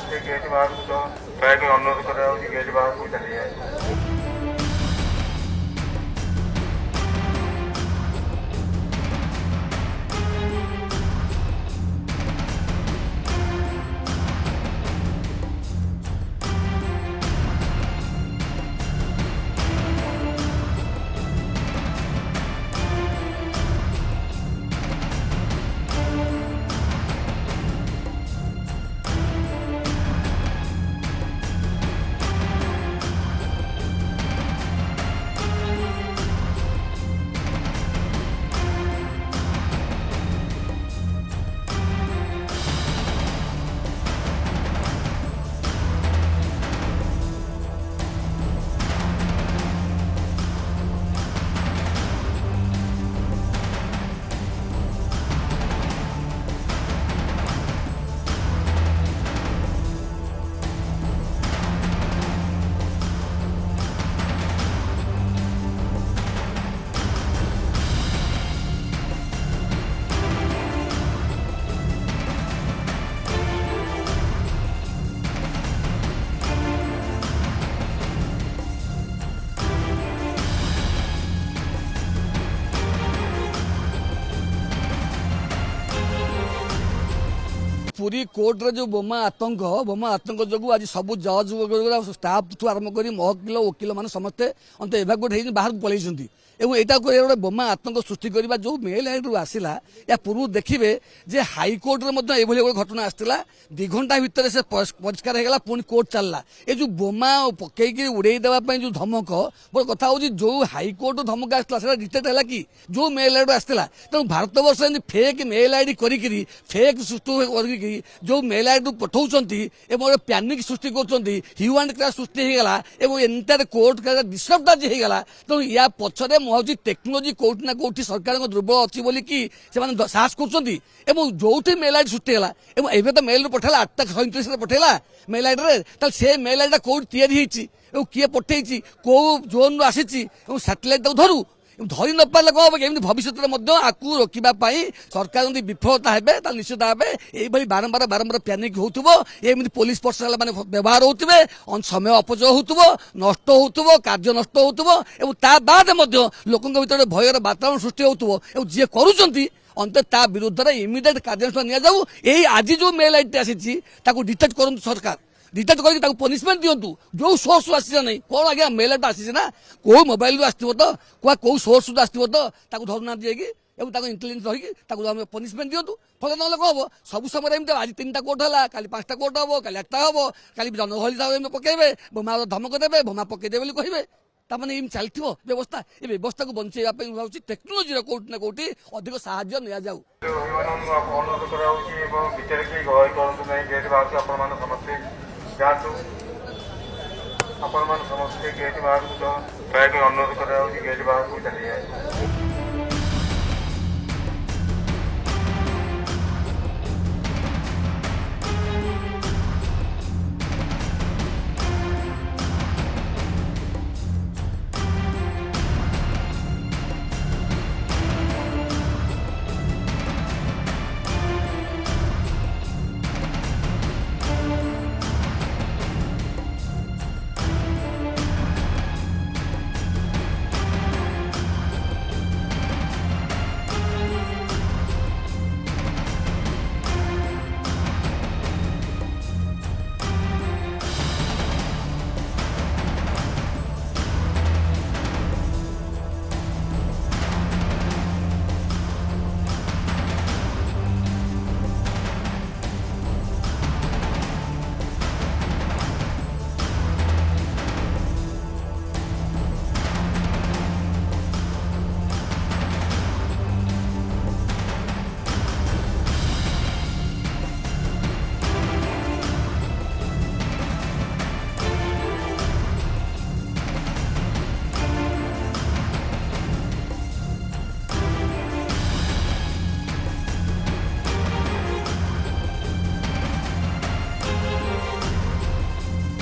ସମସ୍ତେ ଗେଟ୍ ବାହାରକୁ ତ ଦୟାକରି ଅନୁରୋଧ କରାଯାଉଛି ଗେଟ୍ ବାହାରକୁ ଚାଲିଯାଏ। पुरी कोर्ट रे जो बोमा आतंक जो आज सब जज स्टाफ ठू आरंभ कर महकिल वकिल मैंने समस्ते अंत एभाकुएट हो बाहर पलैंट एटा गोटे बोमा आतंक सृष्टि करने जो मेल आईडी आसला या पूर्व देखिए जे हाइकोर्ट रे गोटे घटना आसाला 2 घंटा भितर से परिष्कार होगा पुणी कोर्ट चलला ये जो बोमा पकईकि उड़े देवाई जो धमक बड़ कथा हूँ जो हाइकोर्ट धमक आसला रिटेक्ट है कि जो मेल आईडी आसाला तेणु भारत वर्ष फेक मेल आईडी करी फेक सृष्टि जो मेल आईडी पठाउछंती एवं पैनिक सृष्टि कर ह्यू एंड क्राइम सृष्टि होगला एवं एंटायर कोर्ट डिस्टर्ब आज होगला तेणु या पछरे मुझे टेक्नोलोजी कोठी ना कोठी सरकार दुर्बल अच्छी बोलिकी से साहस कर जो मेल आईडी सृष्टि है एवं तो मेल पठेला 8:37 पठेला मेल आईडी से मेल आईडी कौटी या किए पठे कौ जोन आसी सैटेलाइट धरू धरी न पारे कौन हम भविष्य में आपको रोकवाई सरकार जब विफलता है निश्चित भाव ये बारंबार पैनिक होमती पुलिस पर्सनाल मैंने व्यवहार होते समय अपचय हो नष्ट हो कार्य नष्ट हो लोकों भर भयर वातावरण सृष्टि हो जी करुँच अंत ता विरुद्ध इमिडिएट कार्यानुष्ठान नि आज जो मेल आईडी आसी डिटेक्ट करूँ सरकार डिटेक्ट करके पनिशमेंट दिंतु जो सोर्स आसी ना कौन आज्ञा मेल आईडी आसी ना कौ मोबाइल आसो तो कौ सोर्स आसो तो धरुना जाकि इंटेलिजेंस रही पनिशमेंट दिंतु फल ना कौन हम सब समय आज 3टा कोर्ट है काली 5टा कोर्ट हम काली 8टा हम काली जनगहली पकेबे बोमा धमक देवे बोमा पकईदे कहे ताने चलती व्यवस्था ये व्यवस्था को बचाई टेक्नोलोजी कौटी ना कौटी अधिक साहाय्य नि जाऊ अनुरोध कर गेट बाहर को चलिए।